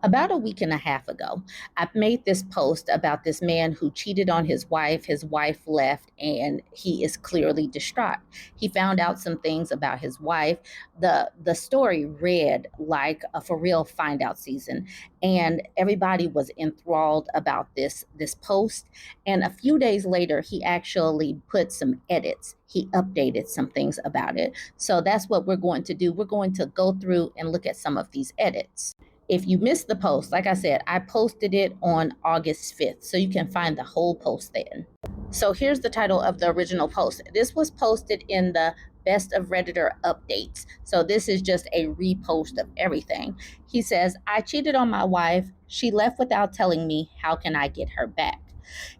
About a week and a half ago, I made this post about this man who cheated on his wife. His wife left, and he is clearly distraught. He found out some things about his wife. The story read like a for real find out season, and everybody was enthralled about this post. And a few days later, he actually put some edits. He updated some things about it. So that's what we're going to do. We're going to go through and look at some of these edits. If you missed the post, like I said, I posted it on August 5th, so you can find the whole post then. So here's the title of the original post. This was posted in the Best of Redditor updates. So this is just a repost of everything. He says, I cheated on my wife. She left without telling me. How can I get her back?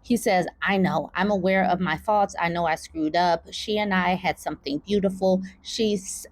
He says, I know, I'm aware of my faults. I know I screwed up. She and I had something beautiful. She is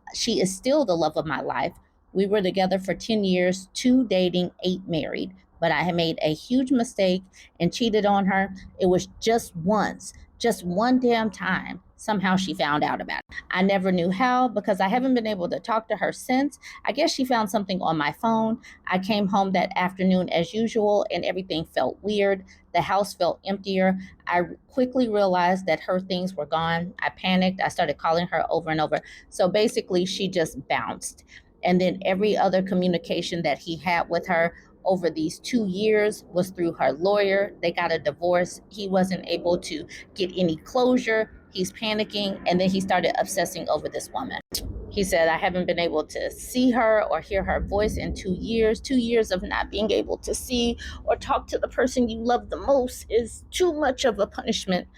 still the love of my life. We were together for 10 years, 2 dating, 8 married. But I had made a huge mistake and cheated on her. It was just once, just one damn time. Somehow she found out about it. I never knew how because I haven't been able to talk to her since. I guess she found something on my phone. I came home that afternoon as usual and everything felt weird. The house felt emptier. I quickly realized that her things were gone. I panicked. I started calling her over and over. So basically, she just bounced. And then every other communication that he had with her over these 2 years was through her lawyer. They got a divorce. He wasn't able to get any closure. He's panicking. And then he started obsessing over this woman. He said, I haven't been able to see her or hear her voice in 2 years. 2 years of not being able to see or talk to the person you love the most is too much of a punishment.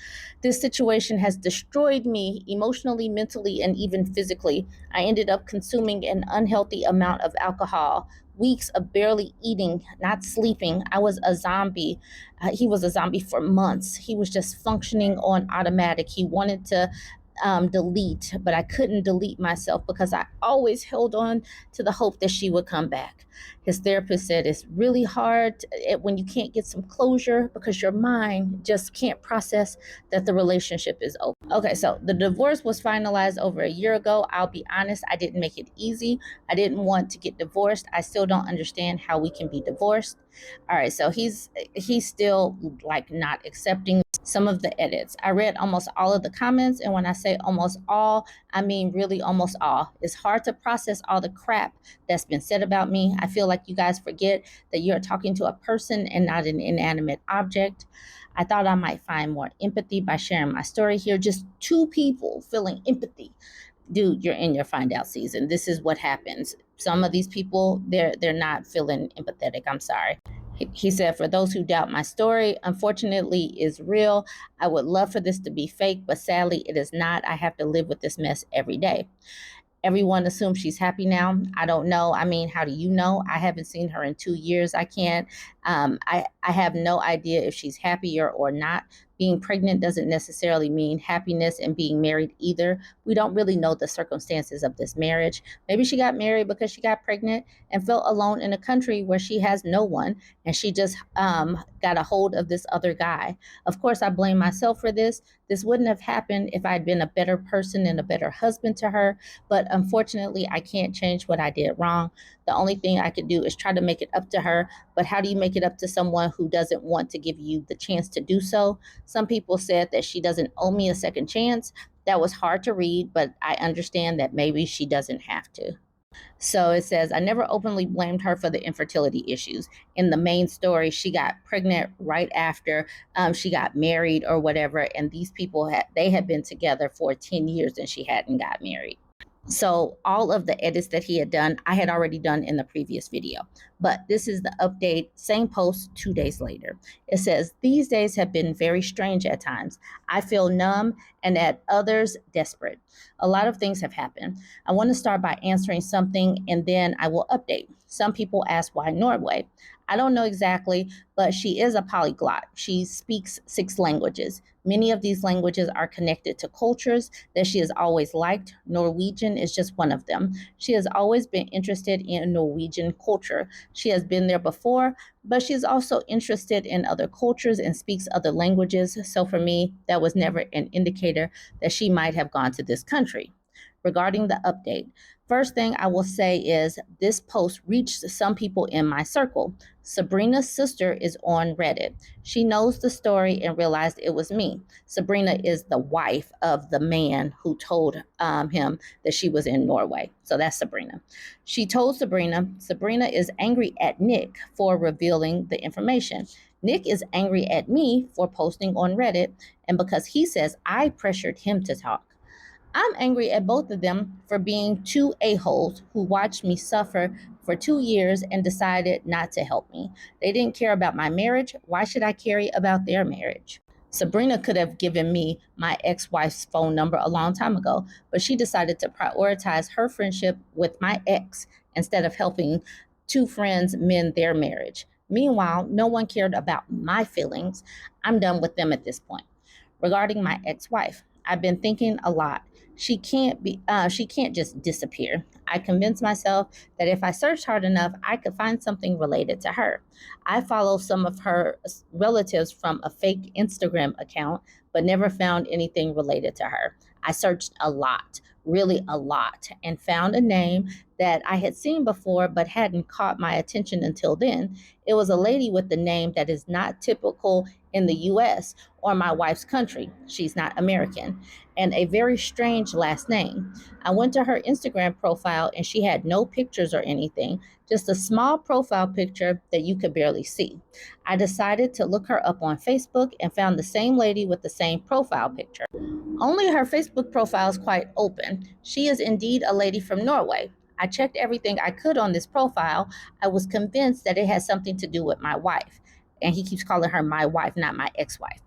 This situation has destroyed me emotionally, mentally, and even physically. I ended up consuming an unhealthy amount of alcohol, weeks of barely eating, not sleeping. I was a zombie. He was a zombie for months. He was just functioning on automatic. He wanted to delete, but I couldn't delete myself because I always held on to the hope that she would come back. His therapist said it's really hard when you can't get some closure because your mind just can't process that the relationship is over. Okay, so the divorce was finalized over a year ago. I'll be honest, I didn't make it easy. I didn't want to get divorced. I still don't understand how we can be divorced. All right, so he's still like not accepting some of the edits. I read almost all of the comments, and when I say almost all, I mean really almost all. It's hard to process all the crap that's been said about me. I feel like you guys forget that you're talking to a person and not an inanimate object. I thought I might find more empathy by sharing my story here. Just 2 people feeling empathy. Dude, you're in your find out season. This is what happens. Some of these people, they're not feeling empathetic. I'm sorry. He said, for those who doubt my story, unfortunately is real. I would love for this to be fake, but sadly it is not. I have to live with this mess every day. Everyone assumes she's happy now. I don't know. I mean, how do you know? I haven't seen her in 2 years. I can't. I have no idea if she's happier or not. Being pregnant doesn't necessarily mean happiness, and being married either. We don't really know the circumstances of this marriage. Maybe she got married because she got pregnant and felt alone in a country where she has no one, and she just got a hold of this other guy. Of course, I blame myself for this. This wouldn't have happened if I'd been a better person and a better husband to her. But unfortunately, I can't change what I did wrong. The only thing I could do is try to make it up to her. But how do you make it up to someone who doesn't want to give you the chance to do so? Some people said that she doesn't owe me a second chance. That was hard to read, but I understand that maybe she doesn't have to. So it says, I never openly blamed her for the infertility issues. In the main story, she got pregnant right after she got married or whatever. And these people, they had been together for 10 years and she hadn't got married. So all of the edits that he had done, I had already done in the previous video. But this is the update, same post 2 days later. It says, these days have been very strange at times. I feel numb and at others desperate. A lot of things have happened. I want to start by answering something and then I will update. Some people ask why Norway. I don't know exactly, but she is a polyglot. She speaks 6 languages. Many of these languages are connected to cultures that she has always liked. Norwegian is just one of them. She has always been interested in Norwegian culture. She has been there before, but she's also interested in other cultures and speaks other languages. So for me, that was never an indicator that she might have gone to this country. regarding the update. First thing I will say is this post reached some people in my circle. Sabrina's sister is on Reddit. She knows the story and realized it was me. Sabrina is the wife of the man who told him that she was in Norway. So that's Sabrina. She told Sabrina is angry at Nick for revealing the information. Nick is angry at me for posting on Reddit, and because he says I pressured him to talk. I'm angry at both of them for being two a-holes who watched me suffer for 2 years and decided not to help me. They didn't care about my marriage. Why should I care about their marriage? Sabrina could have given me my ex-wife's phone number a long time ago, but she decided to prioritize her friendship with my ex instead of helping two friends mend their marriage. Meanwhile, no one cared about my feelings. I'm done with them at this point. Regarding my ex-wife, I've been thinking a lot. She can't just disappear. I convinced myself that if I searched hard enough, I could find something related to her. I follow some of her relatives from a fake Instagram account, but never found anything related to her. I searched a lot, really a lot, and found a name that I had seen before but hadn't caught my attention until then. It was a lady with the name that is not typical in the US or my wife's country. She's not American, and a very strange last name. I went to her Instagram profile and she had no pictures or anything, just a small profile picture that you could barely see. I decided to look her up on Facebook and found the same lady with the same profile picture. Only her Facebook profile is quite open. She is indeed a lady from Norway. I checked everything I could on this profile. I was convinced that it had something to do with my wife. And he keeps calling her my wife, not my ex-wife.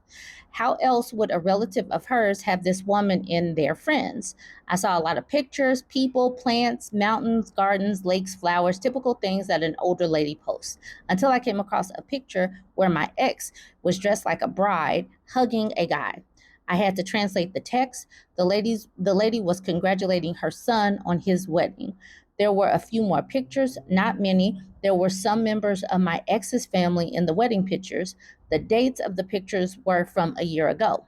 How else would a relative of hers have this woman in their friends? I saw a lot of pictures, people, plants, mountains, gardens, lakes, flowers, typical things that an older lady posts, until I came across a picture where my ex was dressed like a bride hugging a guy. I had to translate the text. The lady was congratulating her son on his wedding. There were a few more pictures, not many. There were some members of my ex's family in the wedding pictures. The dates of the pictures were from a year ago.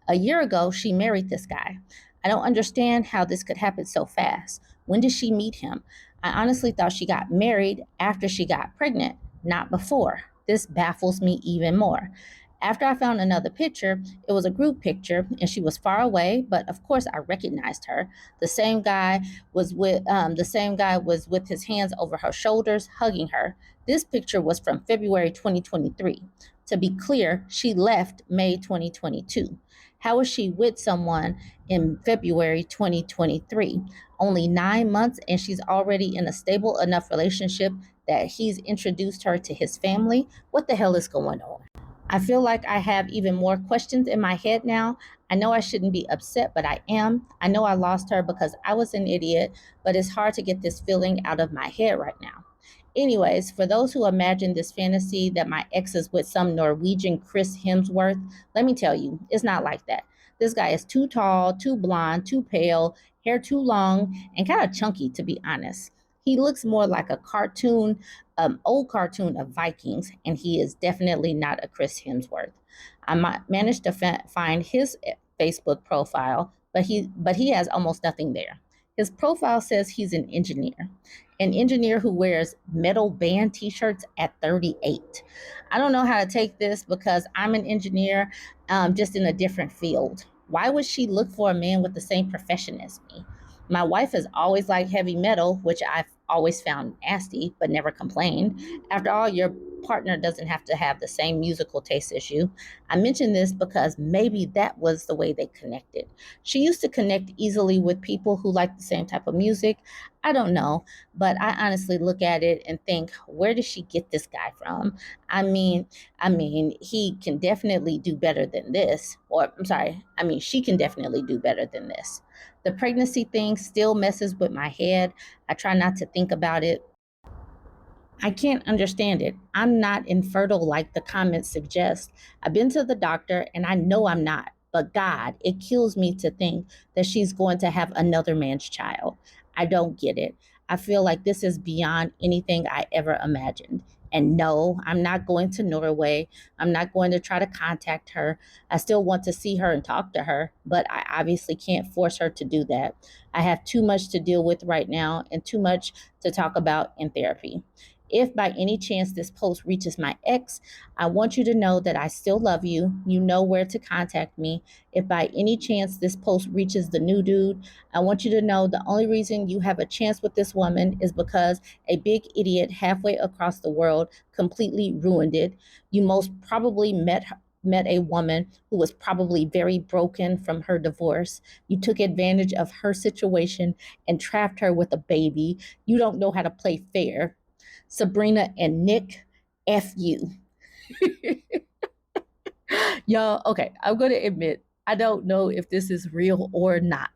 A year ago, she married this guy. I don't understand how this could happen so fast. When did she meet him? I honestly thought she got married after she got pregnant, not before. This baffles me even more. After I found another picture, it was a group picture and she was far away, but of course I recognized her. The same guy was with his hands over her shoulders, hugging her. This picture was from February 2023. To be clear, she left May 2022. How is she with someone in February 2023? Only 9 months, and she's already in a stable enough relationship that he's introduced her to his family. What the hell is going on? I feel like I have even more questions in my head now. I know I shouldn't be upset, but I am. I know I lost her because I was an idiot, but it's hard to get this feeling out of my head right now. Anyways, for those who imagine this fantasy that my ex is with some Norwegian Chris Hemsworth, let me tell you, it's not like that. This guy is too tall, too blonde, too pale, hair too long, and kind of chunky, to be honest. He looks more like a cartoon, old cartoon of Vikings, and he is definitely not a Chris Hemsworth. Managed to find his Facebook profile, but he has almost nothing there. His profile says he's an engineer who wears metal band t-shirts at 38. I don't know how to take this because I'm an engineer, just in a different field. Why would she look for a man with the same profession as me? My wife has always liked heavy metal, which I've always found nasty, but never complained. After all, your partner doesn't have to have the same musical taste as you. I mention this because maybe that was the way they connected. She used to connect easily with people who like the same type of music. I don't know, but I honestly look at it and think, where did she get this guy from? I mean, he can definitely do better than this. Or I'm sorry, she can definitely do better than this. The pregnancy thing still messes with my head. I try not to think about it. I can't understand it. I'm not infertile like the comments suggest. I've been to the doctor and I know I'm not. But God, it kills me to think that she's going to have another man's child. I don't get it. I feel like this is beyond anything I ever imagined. And no, I'm not going to Norway. I'm not going to try to contact her. I still want to see her and talk to her, but I obviously can't force her to do that. I have too much to deal with right now and too much to talk about in therapy. If by any chance this post reaches my ex, I want you to know that I still love you. You know where to contact me. If by any chance this post reaches the new dude, I want you to know the only reason you have a chance with this woman is because a big idiot halfway across the world completely ruined it. You most probably met a woman who was probably very broken from her divorce. You took advantage of her situation and trapped her with a baby. You don't know how to play fair. Sabrina and Nick, F you. Y'all, okay, I'm going to admit, I don't know if this is real or not,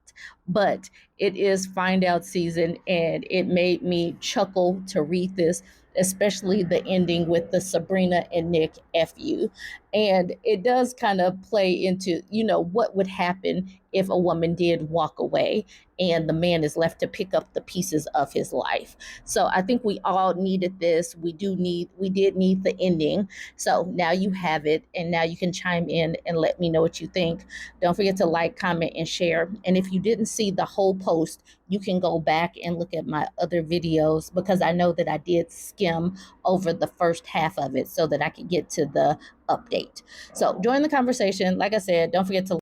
but it is find out season and it made me chuckle to read this, especially the ending with the Sabrina and Nick FU. And it does kind of play into, what would happen if a woman did walk away and the man is left to pick up the pieces of his life. So I think we all needed this. We did need the ending. So now you have it, and now you can chime in and let me know what you think. Don't forget to like, comment, and share. And if you didn't see the whole post, you can go back and look at my other videos because I know that I did skim over the first half of it so that I could get to the update. So join the conversation. Like I said, don't forget to